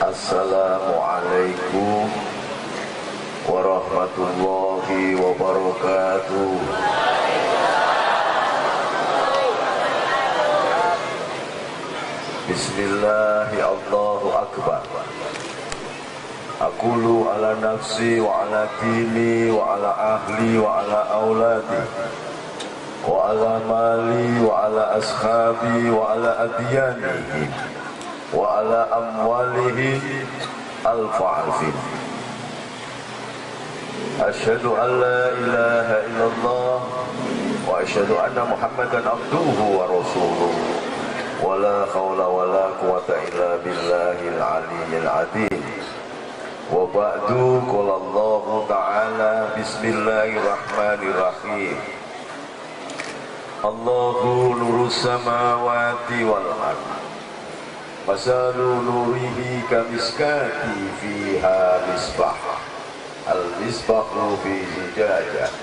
Assalamualaikum warahmatullahi wabarakatuh. Bismillahi Allahu Akbar. Aqulu ala nafsi wa ala dini wa ala ahli wa ala auladi wa ala mali wa ala ashabi wa ala adyanihi wa ala amwalihi alfa'afin. Asyhadu an la ilaha illallah wa asyhadu anna Muhammadan abduhu wa rasuluh. Wa la hawla wa la quwata illa billahil aliyyil azim. Wa ba'du, qala Allah ta'ala, bismillahirrahmanirrahim. Allahu nurus samawati wal ardh. Masalu nurihi kamiskati fiha misbah. Al-misbahu fi zujajah.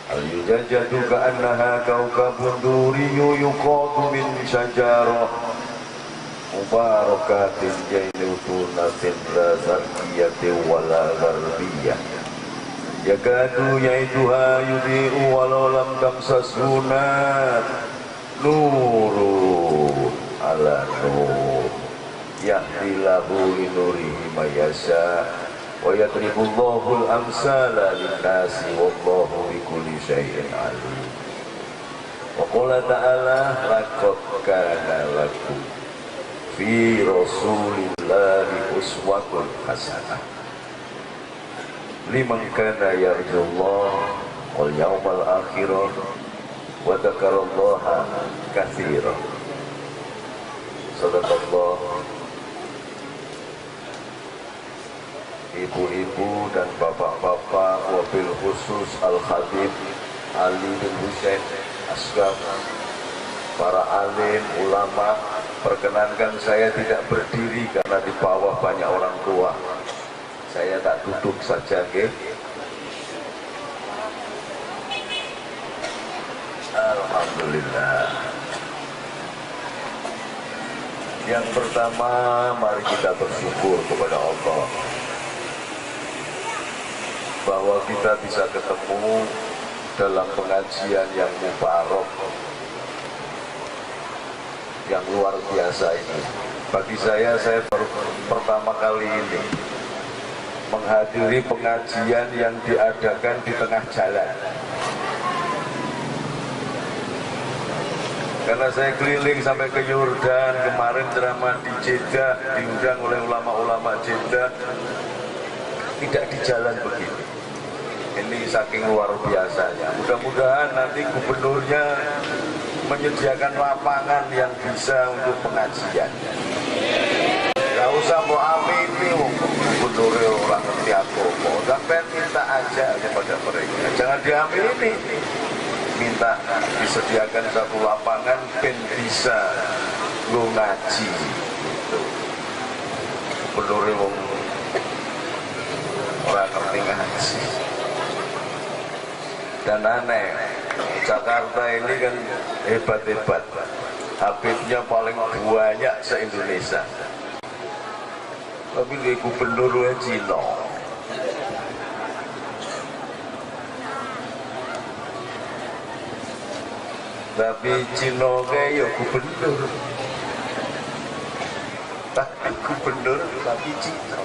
Al-zujajatu ka'annaha kawkabun duriyyu yuqadu min syajarah mubarakatin jailutunatin la zarkiyatin wala garbiyah. Yakadu yaituha yudhi'u walau lam tamsashu nar. Nurun ala nur yahdilahu linurihi mayasya wa yadribullahu al-amsala linnasi wallahu bikulli syai'in alim. Wa qala ta'ala laqad kana lakum fi rasulillahi uswatun hasanah liman kana yarjullah wal yawmal akhirah wa dzakarallaha katsiran. Sadaqallah. Ibu-ibu dan bapak-bapak, wabil khusus Al-Khatib Ali bin Husain Asghar, para alim, ulama, perkenankan saya tidak berdiri karena di bawah banyak orang tua. Saya tak duduk saja, okay? Alhamdulillah. Yang pertama, mari kita bersyukur kepada Allah bahwa kita bisa ketemu dalam pengajian yang mubarak, yang luar biasa ini. Bagi saya baru pertama kali ini menghadiri pengajian yang diadakan di tengah jalan. Karena saya keliling sampai ke Yordan, kemarin ceramah di Jeddah, diundang oleh ulama-ulama Jeddah, tidak di jalan begini. Ini saking luar biasanya. Mudah-mudahan nanti gubernurnya menyediakan lapangan yang bisa untuk pengajian. Gak usah mau amini, gubernurnya orang ngerti aku. Sampai minta aja kepada mereka. Jangan diambil ini. Minta disediakan satu lapangan pen bisa lu ngaji. Gubernurnya orang ngerti ngaji. Dan aneh, Jakarta ini kan hebat-hebat, Habibnya paling banyak se-Indonesia, tapi di gubernurnya Cina. Tapi Cina kayak gubernur, tapi gubernur, tapi Cina,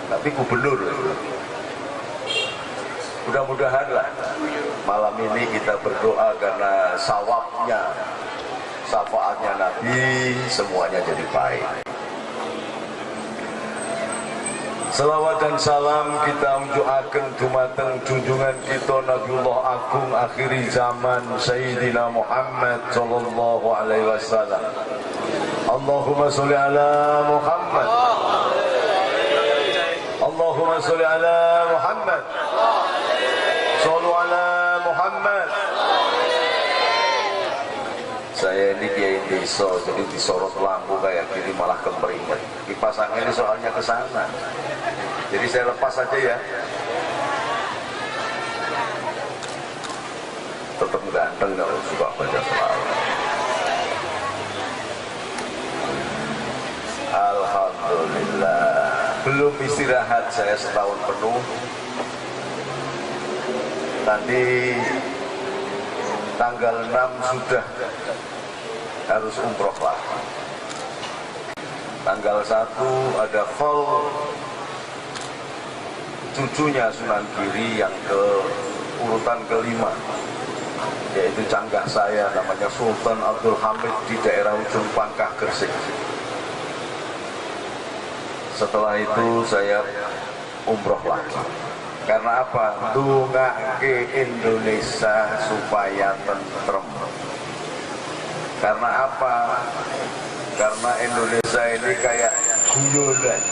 tapi gubernur. Mudah-mudahan lah malam ini kita berdoa karena sawabnya, syafaatnya Nabi, semuanya jadi baik. Selawat dan salam kita unjukaken dumateng junjungan kita Nabiullah Agung akhiri zaman Sayyidina Muhammad sallallahu alaihi wasallam. Allahumma sholli ala Muhammad. Allahumma sholli ala Muhammad. Sholli ala Muhammad. Saya ini kiai desa, jadi disorot lampu kayak gini malah kemeringat. Kipas angin ini soalnya ke sana. Jadi saya lepas saja ya. Tetap ganteng kalau suka baca selawat. belum istirahat saya setahun penuh. Tadi tanggal 6 sudah harus umroh lagi. Tanggal 1 ada call cucunya Sunan Giri yang ke urutan kelima, yaitu canggah saya namanya Sultan Abdul Hamid di daerah Ujung Pangkah, Gresik. Setelah itu saya umroh lagi. Karena apa? Dungake Indonesia supaya tentrem. Karena apa? Karena Indonesia ini kayak guyonan,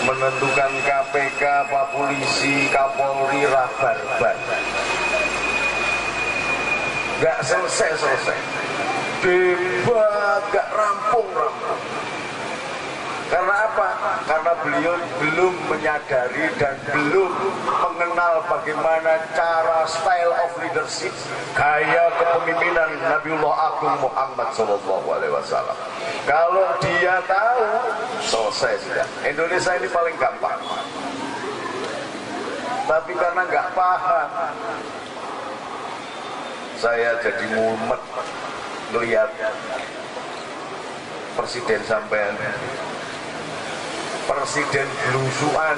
menentukan KPK, Pak Polisi, Kapolri, rabarbar, nggak selesai, debat nggak rampung. Karena apa? Karena beliau belum menyadari dan belum mengenal bagaimana cara style of leadership, gaya kepemimpinan Nabiullah Agung Muhammad SAW. Kalau dia tahu, selesai sudah. Indonesia ini paling gampang. Tapi karena nggak paham, saya jadi mumet melihat presiden sampean. Presiden belusuan.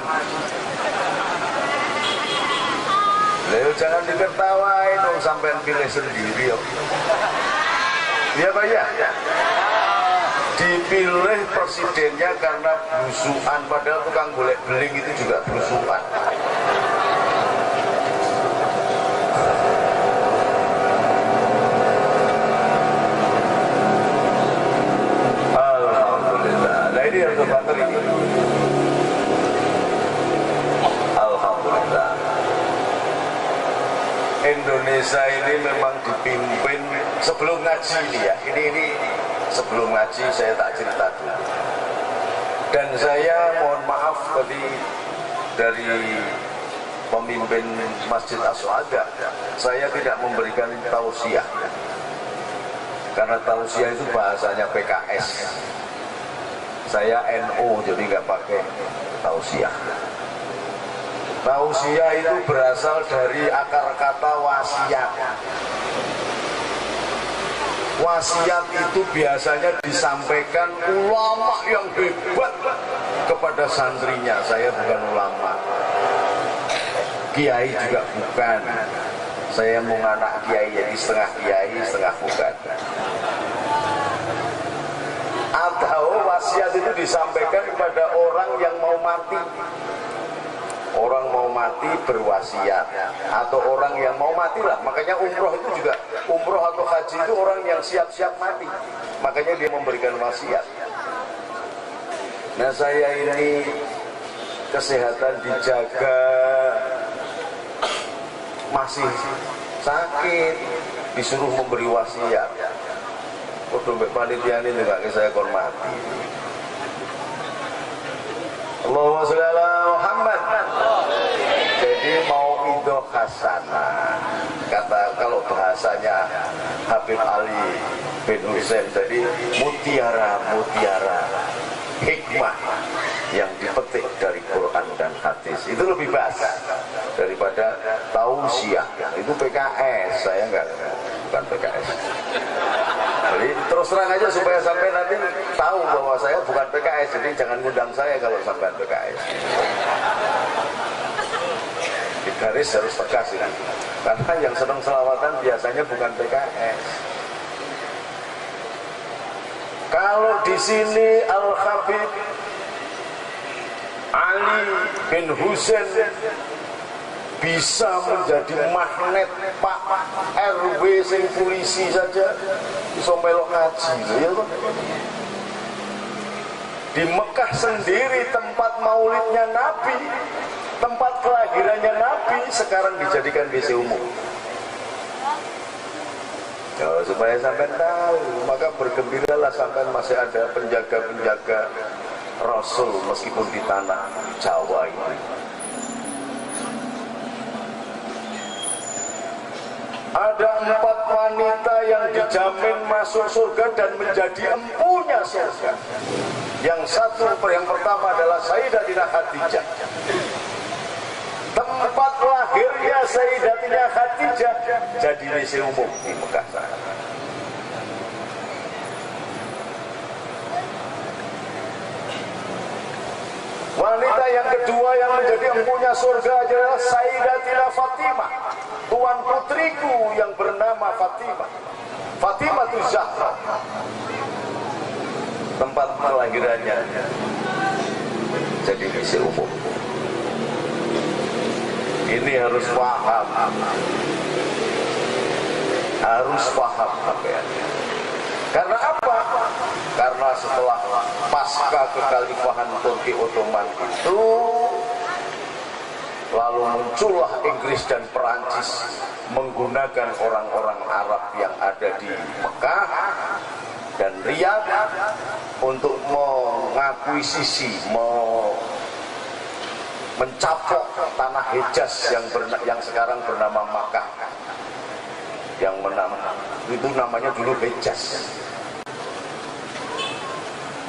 Lho jangan diketawain, sampean pilih sendiri. Iya Pak ya? Dipilih presidennya karena belusuan, padahal tukang golek beling itu juga belusuan. Alhamdulillah. Nah ini yang kebanter ini. Alhamdulillah. Indonesia ini memang dipimpin sebelum ngaji ini ya. Ini sebelum ngaji saya tak cerita dulu. Dan saya mohon maaf tadi dari pemimpin Masjid As-Suada, saya tidak memberikan tausiah. Karena tausiah itu bahasanya PKS. Saya NU jadi nggak pakai tausiah. Tausiah itu berasal dari akar kata wasiat. Wasiat itu biasanya disampaikan ulama yang hebat kepada santrinya. Saya bukan ulama, kiai juga bukan. Saya mau anak kiai, jadi setengah kiai, setengah bukan. Atau wasiat itu disampaikan kepada orang yang mau mati. Orang mau mati berwasiat, atau orang yang mau mati lah. Makanya umroh itu juga, umroh atau haji itu orang yang siap-siap mati. Makanya dia memberikan wasiat. Nah saya ini kesehatan dijaga, masih sakit, disuruh memberi wasiat. Dompet panitia ini juga saya hormati. Allahumma sholli ala Muhammad. Jadi mau idho hasanah, kata kalau bahasanya Habib Ali bin Husain, jadi mutiara hikmah yang dipetik dari Quran dan hadis itu lebih baik daripada tausiah. Itu PKS, saya bukan PKS. Jadi terus terang aja supaya sampai nanti tahu bahwa saya bukan PKS. Jadi jangan ngundang saya kalau sampai PKS. Di garis harus tegas ini. Karena yang senang selawatan biasanya bukan PKS. Kalau di sini Al-Habib Ali bin Husain bisa menjadi magnet Pak RW sing polisi saja bisa melok ngaji, ya kan? Di Mekah sendiri tempat maulidnya Nabi, tempat kelahirannya Nabi sekarang dijadikan WC umum. Kalau supaya sampai tahu, maka bergembiralah sampai masih ada penjaga-penjaga Rasul meskipun di tanah Jawa ini. Ada 4 wanita yang dijamin masuk surga dan menjadi empunya surga. Yang pertama adalah Sayyidatina Khadijah. Tempat lahirnya Sayyidatina Khadijah jadi WC umum di Mekah sana. Wanita yang kedua yang menjadi empunya surga adalah Sayyidatina Fatimah, tuan putriku yang bernama Fatimah. Fatimah itu Zahra. Tempat kelahirannya jadi WC umum. Ini harus paham, sampean. Karena apa? Karena setelah pasca kekhalifahan Turki Ottoman itu, lalu muncullah Inggris dan Perancis menggunakan orang-orang Arab yang ada di Mekah dan Riyadh untuk mengakuisisi, mencapok tanah Hejaz yang sekarang bernama Makkah, yang itu namanya dulu Hejaz.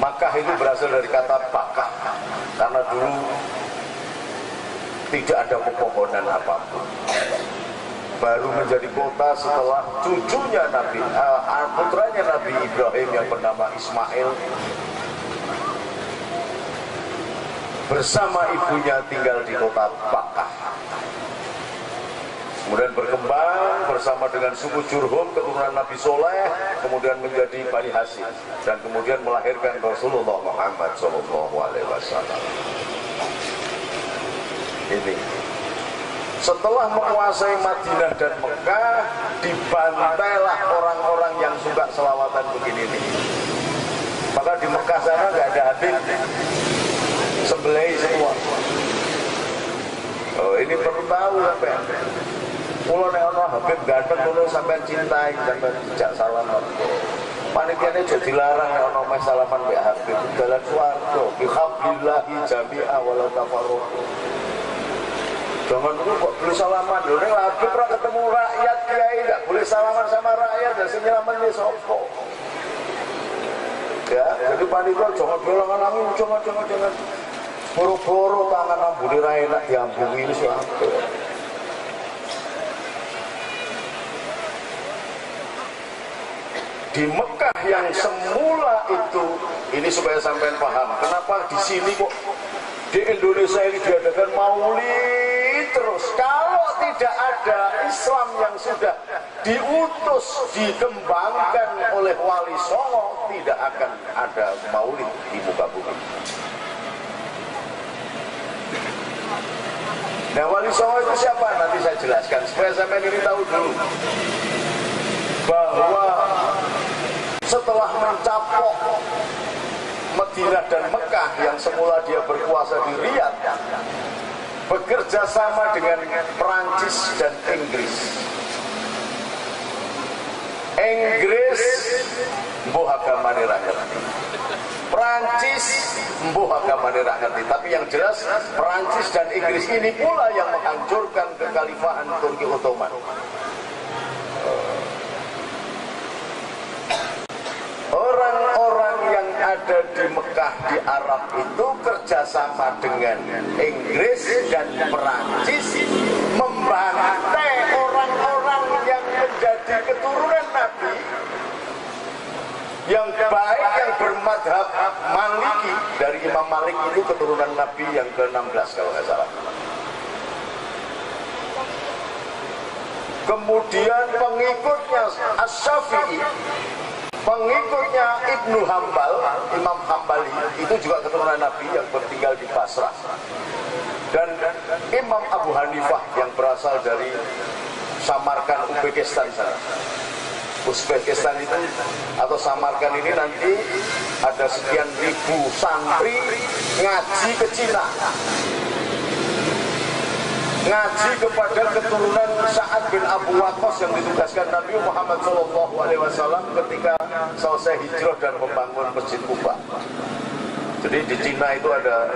Makkah itu berasal dari kata bakah, karena dulu tidak ada pepohonan apapun. Baru menjadi kota setelah cucunya putranya Nabi Ibrahim yang bernama Ismail bersama ibunya tinggal di kota Bakah. Kemudian berkembang bersama dengan suku Jurhum, keturunan Nabi Soleh, kemudian menjadi Bani Hasyim, dan kemudian melahirkan Rasulullah Muhammad SAW. Ini setelah menguasai Madinah dan Mekah, dibantailah orang-orang yang suka selawatan begini nih. Maka di Mekah sana nggak ada Habib, sembelih semua. Oh, ini perlu tahu sampai. Kalau nek ono Habib ganteng ngono sampean cintai, sampean dijak salaman. Panitiane aja dilarang nek ono mes salaman mbek Habib. Dalan swarga, bi hablillahi jami'a wala tafarraqu. Jangan dulu kok boleh salaman lho, nek Habib ora ketemu rakyat kiai enggak boleh salaman sama rakyat, dan sing nyelametne sapa? Ya, jadi panitia jangan bilang-bilang jangan. Boro-boro tangan ambune ra enak diambungi wis apik. Di Mekah yang semula itu, ini supaya sampean paham, kenapa di sini kok di Indonesia ini diadakan maulid terus. Kalau tidak ada Islam yang sudah diutus, dikembangkan oleh Wali Songo, tidak akan ada maulid di muka bumi. Nah, Wali Songo itu siapa? Nanti saya jelaskan supaya sampean ini tahu dulu bahwa setelah mencapok Madinah dan Mekah yang semula dia berkuasa di Riyadh, bekerja sama dengan Perancis dan Inggris. Inggris mbuh agamane ra ngerti, Perancis mbuh agamane ra ngerti, tapi yang jelas Perancis dan Inggris ini pula yang menghancurkan kekhalifahan Turki Ottoman. Orang-orang yang ada di Mekah di Arab itu kerjasama dengan Inggris dan Perancis membantai orang-orang yang menjadi keturunan Nabi yang baik, yang bermadhab Maliki. Dari Imam Malik itu keturunan Nabi yang ke-16 kalau nggak salah. Kemudian pengikutnya Asy-Syafi'i, pengikutnya Ibnu Hambal, Imam Hambali, itu juga keturunan Nabi yang bertinggal di Basrah. Dan Imam Abu Hanifah yang berasal dari Samarkand, Uzbekistan sana. Uzbekistan itu atau Samarkand ini nanti ada sekian ribu santri ngaji ke Cina, ngaji kepada keturunan Sa'ad bin Abu Waqqas yang ditugaskan Nabi Muhammad SAW ketika selesai hijrah dan membangun Masjid Kuba. Jadi di Cina itu ada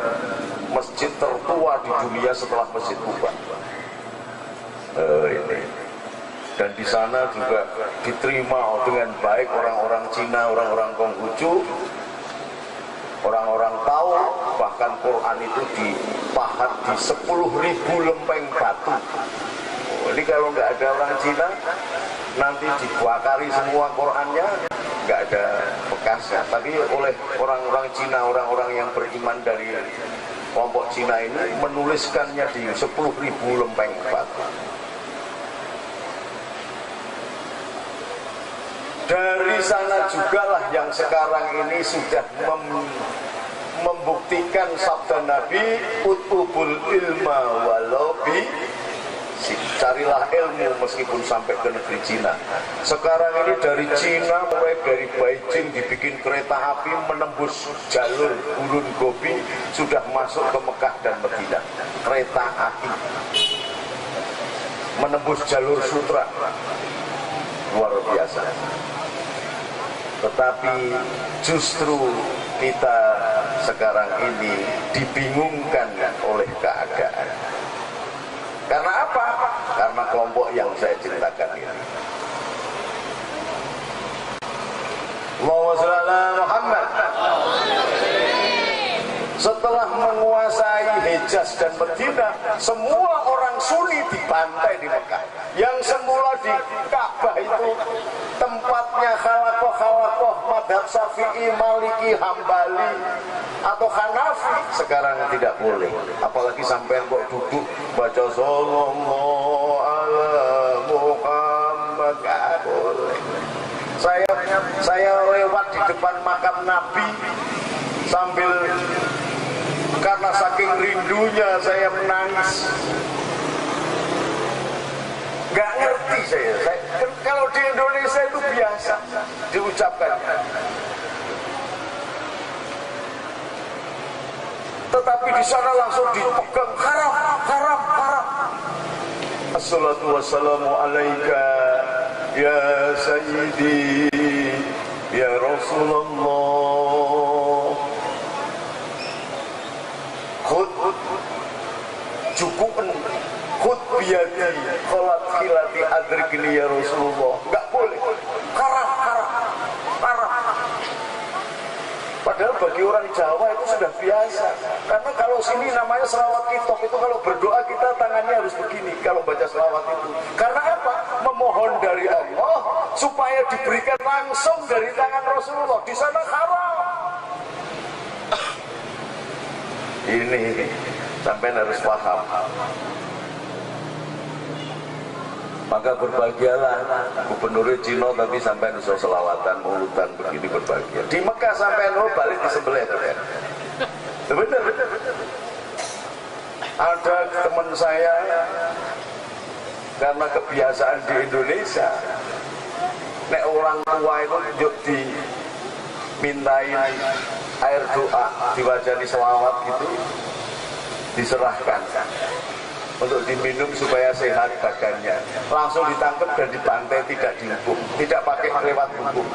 masjid tertua di dunia setelah Masjid Kuba. Ini. Dan di sana juga diterima dengan baik orang-orang Cina, orang-orang Konghucu. Orang-orang tahu bahkan Quran itu dipahat di 10.000 lempeng batu. Jadi kalau nggak ada orang Cina, nanti dibakari semua Qurannya, nggak ada bekasnya. Tapi oleh orang-orang Cina, orang-orang yang beriman dari kelompok Cina ini menuliskannya di 10.000 lempeng batu. Dari sana jugalah yang sekarang ini sudah membuktikan sabda Nabi, utubul ilma walau bi, carilah ilmu meskipun sampai ke negeri Cina. Sekarang ini dari Cina, mulai dari Beijing dibikin kereta api menembus jalur Gurun Gobi, sudah masuk ke Mekah dan Madinah. Kereta api menembus jalur sutra, luar biasa. Tetapi justru kita sekarang ini dibingungkan oleh keadaan. Karena apa? Karena kelompok yang saya ceritakan ini. Allahumma shalli ala Muhammad. Setelah menguasai Hijaz dan Madinah, semua orang Sunni dibantai di Mekah. Yang semula di Ka'bah itu tempatnya khalakoh madhab Syafi'i, Maliki, Hambali atau Hanafi, sekarang tidak boleh. Apalagi sampai kok duduk baca sallallahu ala Muhammad, gak boleh. Saya lewat di depan makam Nabi sambil, karena saking rindunya saya menangis. Gak ngerti saya kalau di Indonesia itu biasa diucapkan, tetapi di sana langsung dipegang, haram, haram, haram. Assalatu wassalamu alaika ya sayyidi ya Rasulullah. Khud cukup khud biyadi kholat khilati adrikni ya Rasulullah. Enggak boleh, haram, haram, haram. Padahal bagi orang Jawa itu sudah biasa. Karena kalau sini namanya selawat kitab itu, kalau berdoa kita tangannya harus begini kalau baca selawat itu. Karena apa? Memohon dari Allah supaya diberikan langsung dari tangan Rasulullah. Di sana haram. Ini sampai harus paham. Maka berbahagialah gubernur Cina tapi sampai nusa selawatan, mulutan begini berbahagia. Di Mekah sampai balik di sebelah itu kan. Benar. Ada teman saya, karena kebiasaan di Indonesia, nek orang tua itu yuk dimintain air doa, diwajani selawat gitu, diserahkan untuk diminum supaya sehat badannya. Langsung ditangkap dan dibantai, tidak dihukum, tidak pakai lewat hukum.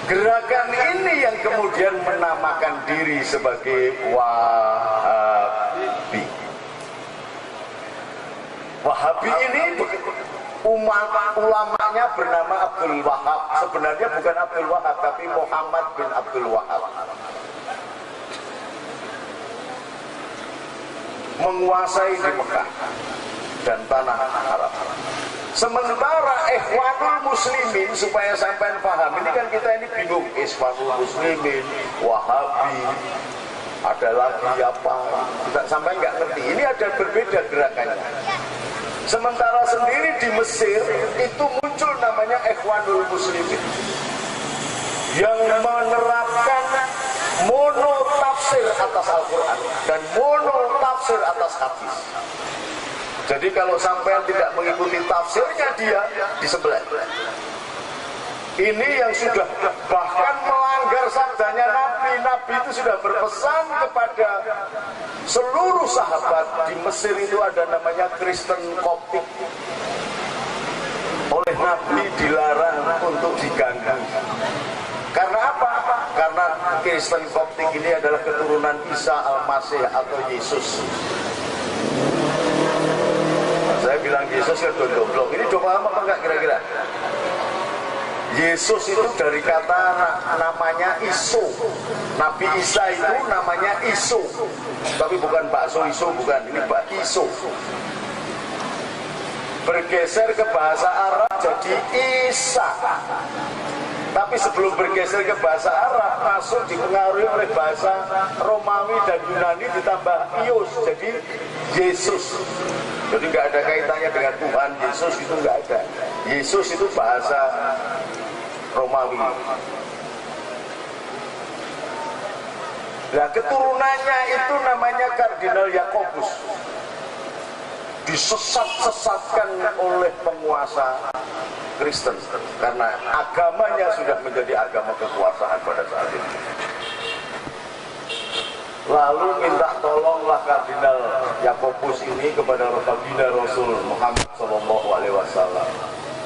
Gerakan ini yang kemudian menamakan diri sebagai Wahabi. Wahabi ini ulamanya bernama Abdul Wahab. Sebenarnya bukan Abdul Wahab, tapi Muhammad bin Abdul Wahab. Menguasai di Mekah dan tanah Arab. Sementara Ikhwanul Muslimin, supaya sampai paham, ini kan kita ini bingung, Ikhwanul Muslimin, Wahabi, ada lagi apa, kita sampai nggak ngerti. Ini ada berbeda gerakannya. Sementara sendiri di Mesir itu muncul namanya Ikhwanul Muslimin yang menerapkan mono tafsir atas Al-Quran dan mono tafsir atas hadis. Jadi kalau sampean tidak mengikuti tafsirnya, dia di sebelah. Ini yang sudah bahkan melanggar sabdanya Nabi. Nabi itu sudah berpesan kepada seluruh sahabat. Di Mesir itu ada namanya Kristen Koptik. Oleh Nabi dilarang untuk diganggu. Karena apa? Karena Kristen Koptik ini adalah keturunan Isa Al-Masih atau Yesus. Saya bilang Yesus kan goblok. Ini udah paham apa enggak kira-kira? Yesus itu dari kata namanya Isu. Nabi Isa itu namanya Isu, tapi bukan bakso isu, bukan, ini Pak Isu. Bergeser ke bahasa Arab jadi Isa. Tapi sebelum bergeser ke bahasa Arab, masuk dipengaruhi oleh bahasa Romawi dan Yunani ditambah Ius, jadi Yesus. Jadi nggak ada kaitannya dengan Tuhan Yesus, itu nggak ada. Yesus itu bahasa Romawi. Nah, keturunannya itu namanya Kardinal Yakobus. Disesat-sesatkan oleh penguasa Kristen karena agamanya sudah menjadi agama kekuasaan pada saat itu. Lalu minta tolonglah Kardinal Yakobus ini kepada Baginda Rasul Muhammad SAW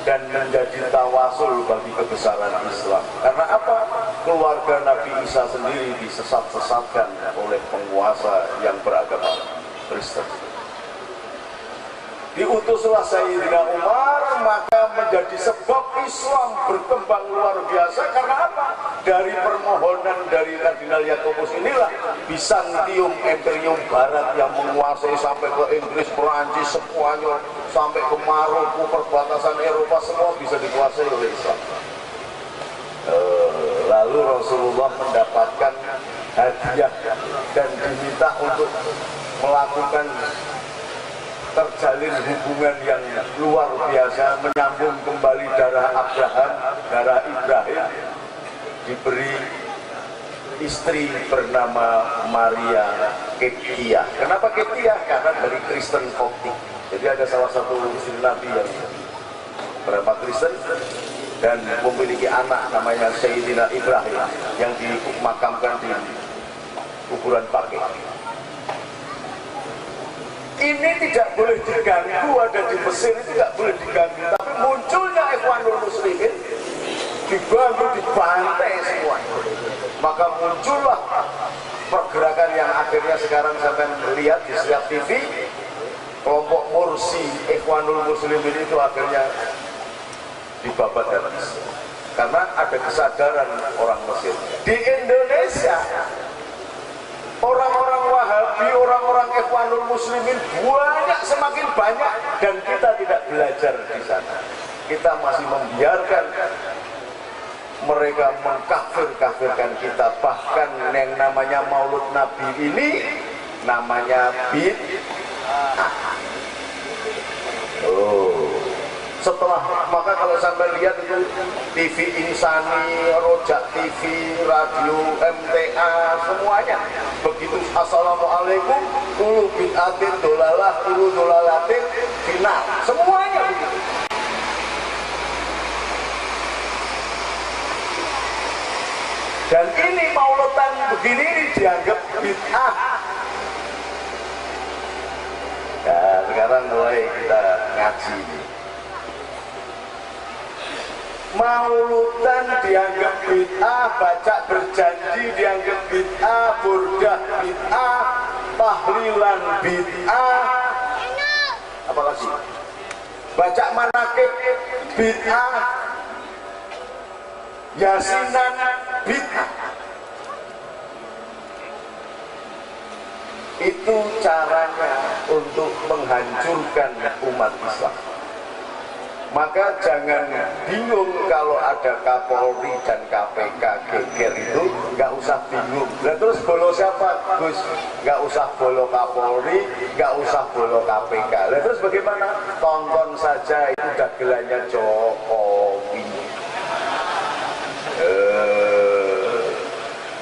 dan menjadi tawasul bagi kebesaran Islam. Karena apa? Keluarga Nabi Isa sendiri disesat-sesatkan oleh penguasa yang beragama Kristen. Diutuslah Sayyidina Umar, maka menjadi sebab Islam berkembang luar biasa. Karena apa? Dari permohonan dari Kardinal Yakobus inilah Bizantium, Imperium Barat yang menguasai sampai ke Inggris, Perancis, Spanyol, sampai ke Maroko, perbatasan Eropa, semua bisa dikuasai oleh Islam. Lalu Rasulullah mendapatkan hadiah dan diminta untuk melakukan terjalin hubungan yang luar biasa, menyambung kembali darah Abraham, darah Ibrahim. Diberi istri bernama Maria Keptiah. Kenapa Keptiah? Karena dari Kristen Koptik. Jadi ada salah satu istri Nabi yang bernama Kristen dan memiliki anak namanya Sayyidina Ibrahim yang dimakamkan di kuburan Baqi'. Ini tidak boleh diganggu, ada di Mesir itu tidak boleh diganggu. Tapi munculnya Ikhwanul Muslimin diganggu, dibantai semua. Maka muncullah pergerakan yang akhirnya sekarang sampai melihat di setiap TV, kelompok Mursi Ikhwanul Muslimin itu akhirnya dibabat habis. Karena ada kesadaran orang Mesir. Di Indonesia, orang-orang Wahabi, orang-orang Ikhwanul Muslimin banyak, semakin banyak, dan kita tidak belajar di sana. Kita masih membiarkan mereka mengkafir-kafirkan kita. Bahkan yang namanya Maulud Nabi ini namanya bid'ah. Setelah, maka kalau sampai lihat itu TV Insani, Rojak TV, radio MTA, semuanya begitu. Assalamualaikum, ulu bid'atin dolalah, ulu dolalatin final, semuanya begitu. Dan ini maulotan begini ini dianggap bid'ah. Nah, sekarang mulai kita ngaji ini. Mauludan dianggap bid'ah, baca berjanji dianggap bid'ah, burdah bid'ah, tahlilan bid'ah, apalagi baca manakib bid'ah, yasinan bid'ah. Itu caranya untuk menghancurkan umat Islam. Maka jangan bingung kalau ada Kapolri dan KPK geger itu, nggak usah bingung. Nah, terus bolo siapa? Gus, nggak usah bolo Kapolri, nggak usah bolo KPK. Nah, terus bagaimana? Tonton saja itu dagelannya Jokowi.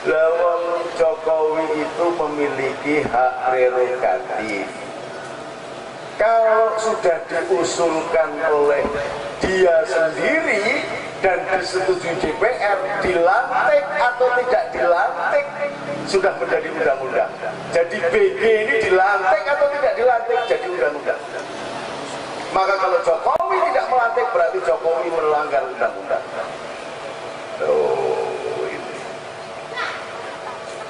Lawang Jokowi itu memiliki hak prerogatif. Kalau sudah diusulkan oleh dia sendiri dan disetujui DPR, dilantik atau tidak dilantik sudah menjadi undang-undang. Jadi BG ini dilantik atau tidak dilantik jadi undang-undang. Maka kalau Jokowi tidak melantik berarti Jokowi melanggar undang-undang.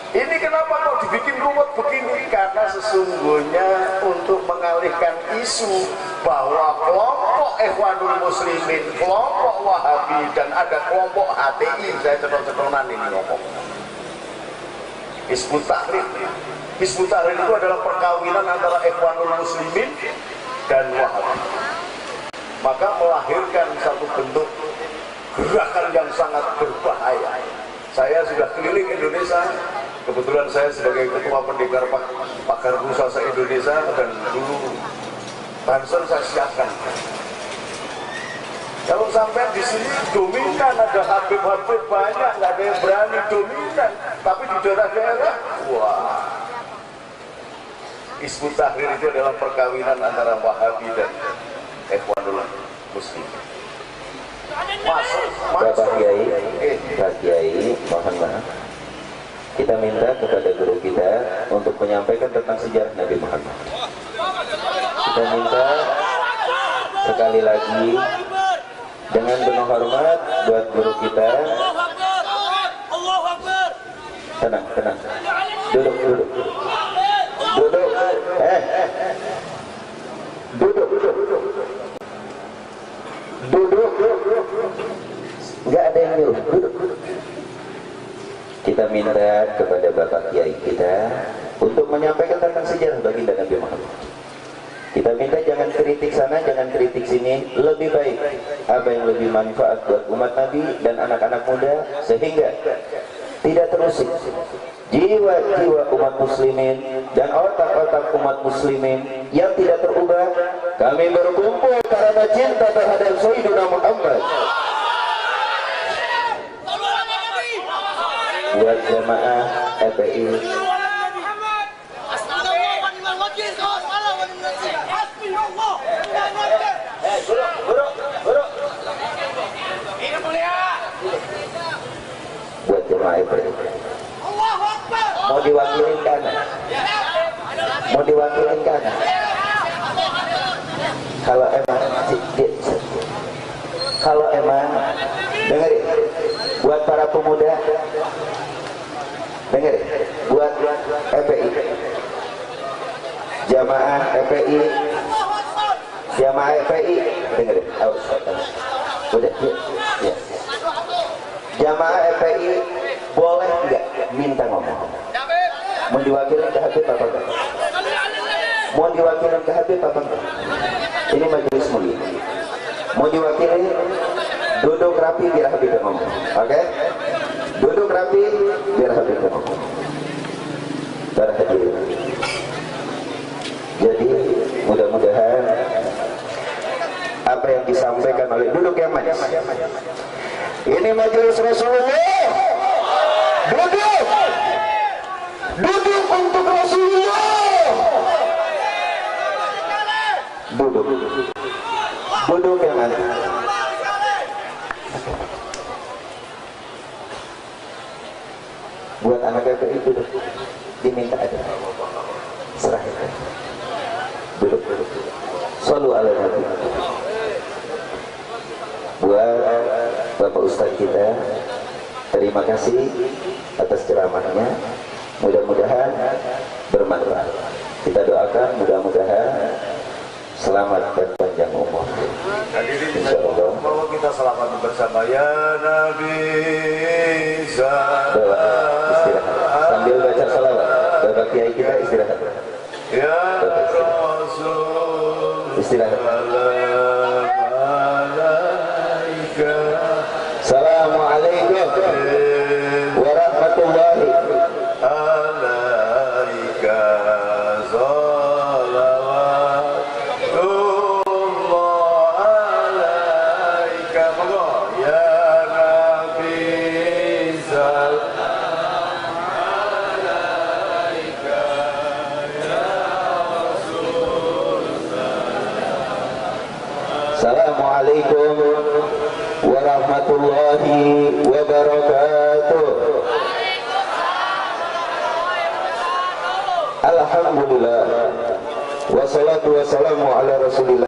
Ini kenapa kok dibikin ruwet begini? Karena sesungguhnya untuk mengalihkan isu bahwa kelompok Ikhwanul Muslimin, kelompok Wahabi, dan ada kelompok HTI, saya ceton-cetonan ini ngomong, Hizbut Tahrir. Hizbut Tahrir itu adalah perkawinan antara Ikhwanul Muslimin dan Wahabi, maka melahirkan satu bentuk gerakan yang sangat berbahaya. Saya sudah keliling Indonesia, kebetulan saya sebagai ketua pendekar pakar berusaha se-Indonesia, dan dulu banser saya siapkan. Kalau sampai di sini dominan, ada habib-habib banyak, nggak ada yang berani dominan, tapi di daerah-daerah, wah, Hizbut Tahrir itu adalah perkawinan antara Wahabi dan Ikhwanul Muslimin. Bapak Kiai, mohon maaf. Kita minta kepada guru kita untuk menyampaikan tentang sejarah Nabi Muhammad. Kita minta sekali lagi dengan penuh hormat buat guru kita. Tenang, tenang. Duduk. Duduk. Duduk. Nggak ada yang nyuruh. Duduk. Kita minta kepada Bapak Kiai kita untuk menyampaikan tentang sejarah baginda Nabi Muhammad. Kita minta jangan kritik sana, jangan kritik sini. Lebih baik apa yang lebih manfaat buat umat Nabi dan anak-anak muda, sehingga tidak terusik jiwa-jiwa umat muslimin dan otak-otak umat muslimin yang tidak terubah. Kami berkumpul karena cinta terhadap Sayyidina Muhammad. Buat jamaah FPI, buat jemaah FPI, mau diwakilin kanan, mau diwakilin kanan. Kalau emang dengerin, buat para pemuda, dengerin, buat FPI, jamaah FPI, dengerin, udah, ya. Jamaah FPI boleh nggak minta ngomong? Mau diwakilin ke Habib apa enggak? Mau diwakilin ke Habib apa enggak? Ini majelis mulia. Mau diwakilin, duduk rapi biar Habib ngomong. Oke? Duduk rapi biar Habib ngomong. Para hadirin. Jadi mudah-mudahan apa yang disampaikan oleh, duduk yang manis. Ini majelis Rasulullah. Duduk untuk Rasulullah. Duduk yang manis. Buat anak FPI duduk, diminta aja, serahkan. Duduk. Shallu ala Nabi. Buat Bapak Ustadz kita, terima kasih atas ceramahnya. Mudah-mudahan bermanfaat. Kita doakan mudah-mudahan selamat dan panjang umur. Insyaallah. Bahwa kita selamat bersama ya Nabi. Istirahat. Sambil baca salawat. Bapak Kiai kita istirahat. Ya Rasul. Istirahat. Assalamualaikum warahmatullahi alaika salawatullah alaika ya Nabi alaika ya Rasul. Assalamualaikum warahmatullahi wabarakatuh. Alhamdulillah, wassalatu wassalamu ala Rasulillah.